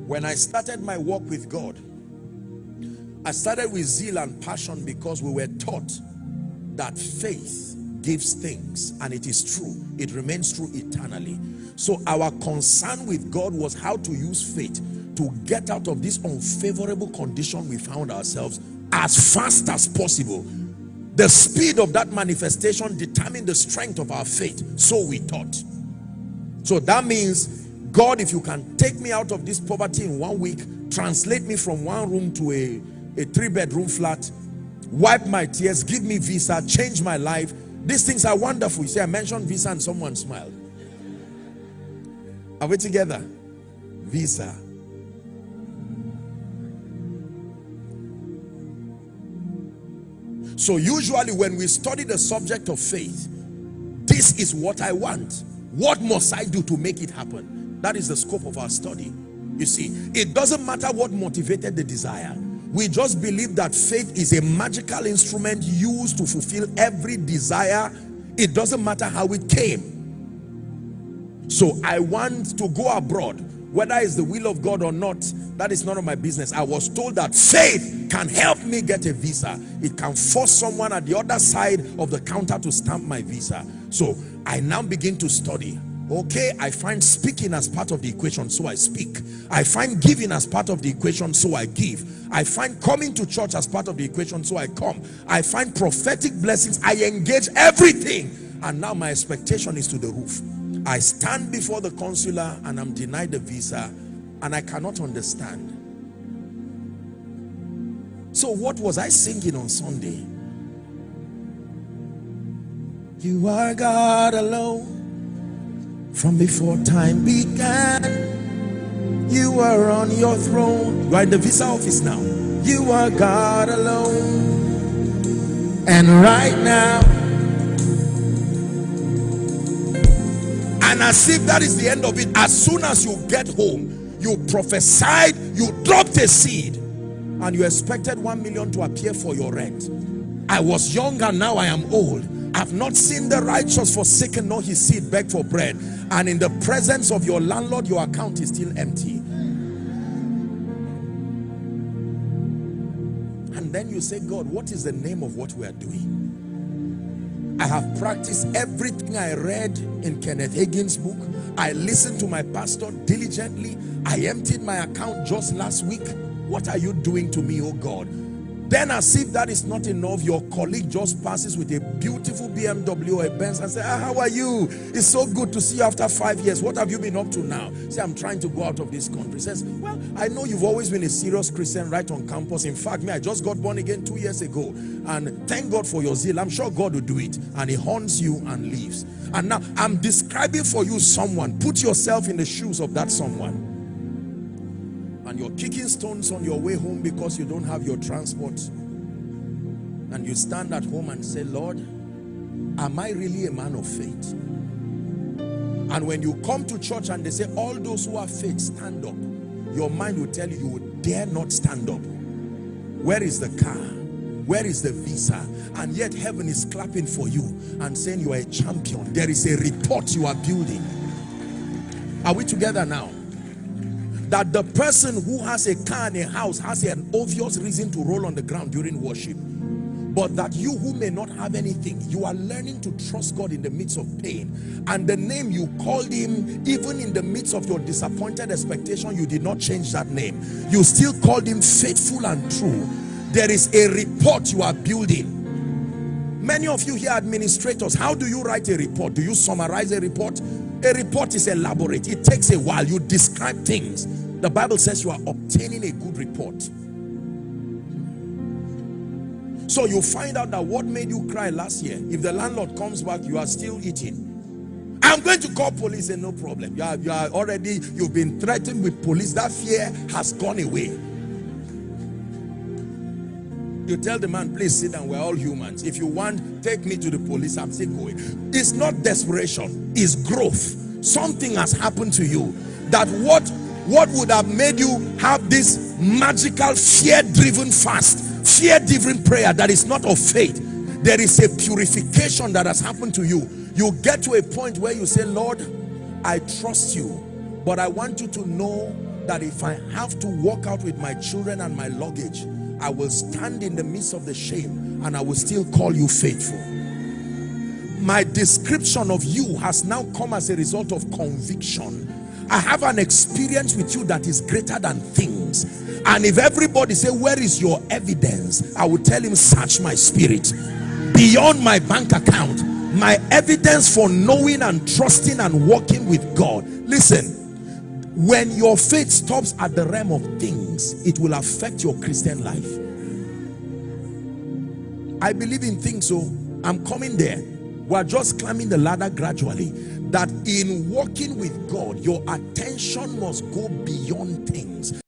When I started my walk with God, I started with zeal and passion because we were taught that faith gives things, and it is true. It remains true eternally. So our concern with God was how to use faith to get out of this unfavorable condition we found ourselves as fast as possible. The speed of that manifestation determined the strength of our faith, so we thought. So that means, God, if you can take me out of this poverty in 1 week, translate me from one room to a 3-bedroom flat, wipe my tears, give me visa, change my life. These things are wonderful. You see, I mentioned visa and someone smiled. Are we together? Visa. So usually when we study the subject of faith, this is what I want. What must I do to make it happen? That is the scope of our study. You see, it doesn't matter what motivated the desire. We just believe that faith is a magical instrument used to fulfill every desire. It doesn't matter how it came. So I want to go abroad. Whether it's the will of God or not, that is none of my business. I was told that faith can help me get a visa. It can force someone at the other side of the counter to stamp my visa. So I now begin to study. Okay, I find speaking as part of the equation, so I speak. I find giving as part of the equation, so I give. I find coming to church as part of the equation, so I come. I find prophetic blessings. I engage everything. And now my expectation is to the roof. I stand before the consular and I'm denied the visa, and I cannot understand. So what was I singing on Sunday? You are God alone. From before time began, you are on your throne. You are in the visa office now. You are God alone. And right now, and as if that is the end of it, as soon as you get home, you prophesied, you dropped a seed, and you expected 1 million to appear for your rent. I was young and now I am old. I've not seen the righteous forsaken nor his seed beg for bread. And in the presence of your landlord, your account is still empty. And then you say, God, what is the name of what we are doing? I have practiced everything I read in Kenneth Hagin's book. I listened to my pastor diligently. I emptied my account just last week. What are you doing to me, oh God? Then as if that is not enough, your colleague just passes with a beautiful BMW or a Benz and says, how are you? It's so good to see you after 5 years. What have you been up to now? Say, I'm trying to go out of this country. Says, well, I know you've always been a serious Christian right on campus. In fact, me, I just got born again 2 years ago. And thank God for your zeal. I'm sure God will do it. And he haunts you and leaves. And now I'm describing for you someone. Put yourself in the shoes of that someone. And you're kicking stones on your way home because you don't have your transport. And you stand at home and say, Lord, am I really a man of faith? And when you come to church and they say, all those who have faith, stand up, your mind will tell you, you would dare not stand up. Where is the car? Where is the visa? And yet heaven is clapping for you and saying you are a champion. There is a report you are building. Are we together now? That the person who has a car and a house has an obvious reason to roll on the ground during worship. But that you who may not have anything, you are learning to trust God in the midst of pain. And the name you called him, even in the midst of your disappointed expectation, you did not change that name. You still called him faithful and true. There is a report you are building. Many of you here administrators, how do you write a report? Do you summarize a report? A report is elaborate. It takes a while. You describe things. The Bible says you are obtaining a good report. So you find out that what made you cry last year, if the landlord comes back, you are still eating. I'm going to call police, and no problem. You've been threatened with police. That fear has gone away. You tell the man, please sit down, we're all humans. If you want, take me to the police, I'm still going. It's not desperation, it's growth. Something has happened to you that what would have made you have this magical fear-driven fast, fear-driven prayer that is not of faith. There is a purification that has happened to you. You get to a point where you say, Lord, I trust you, but I want you to know that if I have to walk out with my children and my luggage, I will stand in the midst of the shame and I will still call you faithful. My description of you has now come as a result of conviction. I have an experience with you that is greater than things. And if everybody say, where is your evidence? I will tell him, search my spirit. Beyond my bank account, my evidence for knowing and trusting and walking with God. Listen, when your faith stops at the realm of things, it will affect your Christian life. I believe in things, so I'm coming there. We're just climbing the ladder gradually. That in walking with God, your attention must go beyond things.